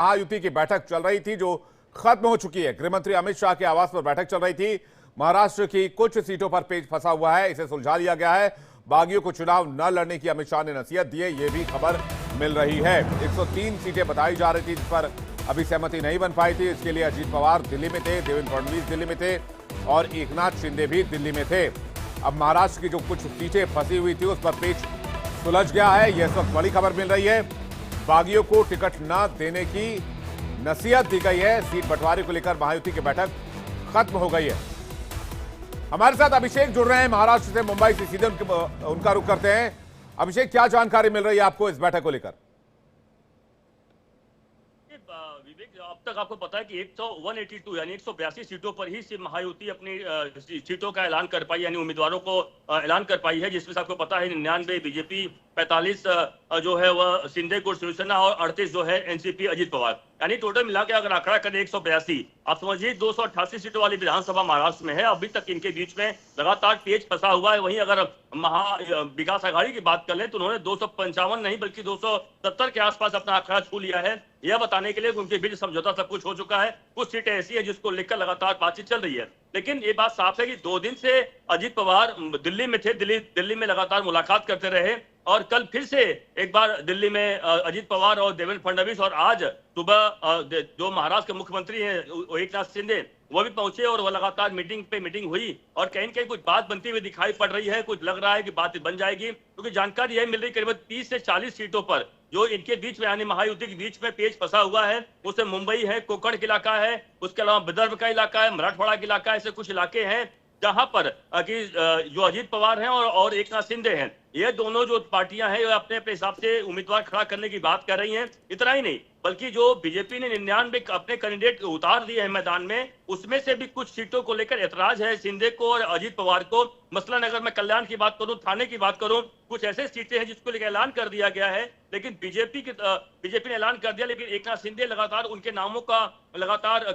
महायुति की बैठक चल रही थी जो खत्म हो चुकी है। गृहमंत्री अमित शाह के आवास पर बैठक चल रही थी। महाराष्ट्र की कुछ सीटों पर पेच फंसा हुआ है, इसे सुलझा लिया गया है। बागियों को चुनाव न लड़ने की अमित शाह ने नसीहत दी है, ये भी खबर मिल रही है। 103 सीटें बताई जा रही थी जिस पर अभी सहमति नहीं बन पाई थी। इसके लिए अजीत पवार दिल्ली में थे, देवेंद्र फडणवीस दिल्ली में थे और एकनाथ शिंदे भी दिल्ली में थे। अब महाराष्ट्र की जो कुछ सीटें फंसी हुई थी उस पर पेच सुलझ गया है, यह इस वक्त बड़ी खबर मिल रही है। बागियों को टिकट न देने की नसीहत दी गई है। सीट बंटवारे को लेकर महायुति की बैठक खत्म हो गई है। हमारे साथ अभिषेक जुड़ रहे हैं महाराष्ट्र से, मुंबई से सीधे उनका रुख करते हैं। अभिषेक, क्या जानकारी मिल रही है आपको इस बैठक को लेकर? विवेक, अब तक आपको पता है कि 182 यानी 182 सीटों पर ही सिर्फ महायुति अपनी सीटों का ऐलान कर पाई, यानी उम्मीदवारों को ऐलान कर पाई है, जिसमें से आपको पता है 99 बीजेपी, 45 जो है वह शिंदे को शिवसेना और 38 जो है एनसीपी अजीत पवार, यानी टोटल मिला के अगर आंकड़ा करें 182। आप समझिए 288 सीटों वाली विधानसभा महाराष्ट्र में है। अभी तक इनके बीच में लगातार पेच फंसा हुआ है। वहीं अगर विकास आघाड़ी की बात कर लें तो उन्होंने 255 नहीं बल्कि 270 के आसपास अपना आंकड़ा छू लिया है, यह बताने के लिए उनके बीच समझौता सब कुछ हो चुका है। कुछ सीटें ऐसी है जिसको लेकर लगातार बातचीत चल रही है, लेकिन ये बात साफ है कि 2 दिन से अजीत पवार दिल्ली में थे, दिल्ली में लगातार मुलाकात करते रहे और कल फिर से एक बार दिल्ली में अजीत पवार और देवेंद्र फडणवीस और आज सुबह जो महाराष्ट्र के मुख्यमंत्री हैं एकनाथ शिंदे वो भी पहुंचे और वो लगातार मीटिंग पे मीटिंग हुई और कहीं न कहीं कुछ बात बनती हुई दिखाई पड़ रही है। कुछ लग रहा है कि बात बन जाएगी, क्योंकि जानकारी यह मिल रही करीब 30 से 40 सीटों पर जो इनके बीच में यानी महायुति के बीच में पेच फंसा हुआ है। उसमें मुंबई है, कोकण का इलाका है, उसके अलावा विदर्भ का इलाका है, मराठवाड़ा का इलाका है, ऐसे कुछ इलाके हैं जहां पर कि जो अजीत पवार हैं और एकनाथ शिंदे हैं, ये दोनों जो पार्टियां हैं अपने अपने हिसाब से उम्मीदवार खड़ा करने की बात कर रही हैं। इतना ही नहीं बल्कि जो बीजेपी ने 99 अपने कैंडिडेट उतार दिए हैं मैदान में, उसमें से भी कुछ सीटों को लेकर ऐतराज है शिंदे को और अजीत पवार को। मसलन अगर मैं कल्याण की बात करूं, थाने की बात करूं, कुछ ऐसे सीटें हैं जिसको लेकर ऐलान कर दिया गया है, लेकिन बीजेपी ने ऐलान कर दिया, लेकिन एकनाथ शिंदे लगातार उनके नामों का लगातार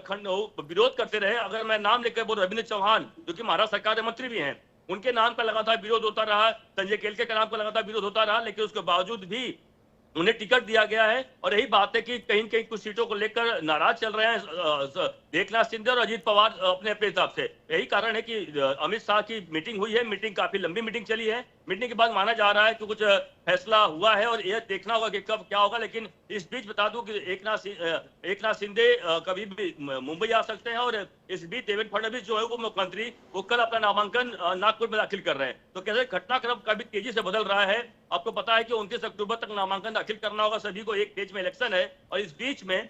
विरोध करते रहे। अगर मैं नाम लेकर बोल, रविंद्र चौहान जो कि महाराष्ट्र सरकार के मंत्री भी हैं, उनके नाम का लगातार विरोध होता रहा, संजय केलके का नाम का लगातार विरोध होता रहा, लेकिन उसके बावजूद भी उन्हें टिकट दिया गया है। और यही बात है कि कहीं कहीं कुछ सीटों को लेकर नाराज चल रहे हैं एकनाथ शिंदे और अजीत पवार अपने अपने हिसाब से। यही कारण है कि अमित शाह की मीटिंग हुई है, मीटिंग काफी लंबी मीटिंग चली है। मीटिंग के बाद माना जा रहा है कि कुछ फैसला हुआ है और यह देखना होगा कि कब क्या होगा। लेकिन इस बीच बता दूं कि एकनाथ शिंदे कभी भी मुंबई आ सकते हैं और इस बीच देवेंद्र फडणवीस जो है उप मुख्यमंत्री वो कल अपना नामांकन नागपुर में दाखिल कर रहे हैं। तो कैसे घटनाक्रम काफी तेजी से बदल रहा है। आपको पता है कि 29 अक्टूबर तक नामांकन दाखिल करना होगा सभी को, एक पेज में इलेक्शन है और इस बीच में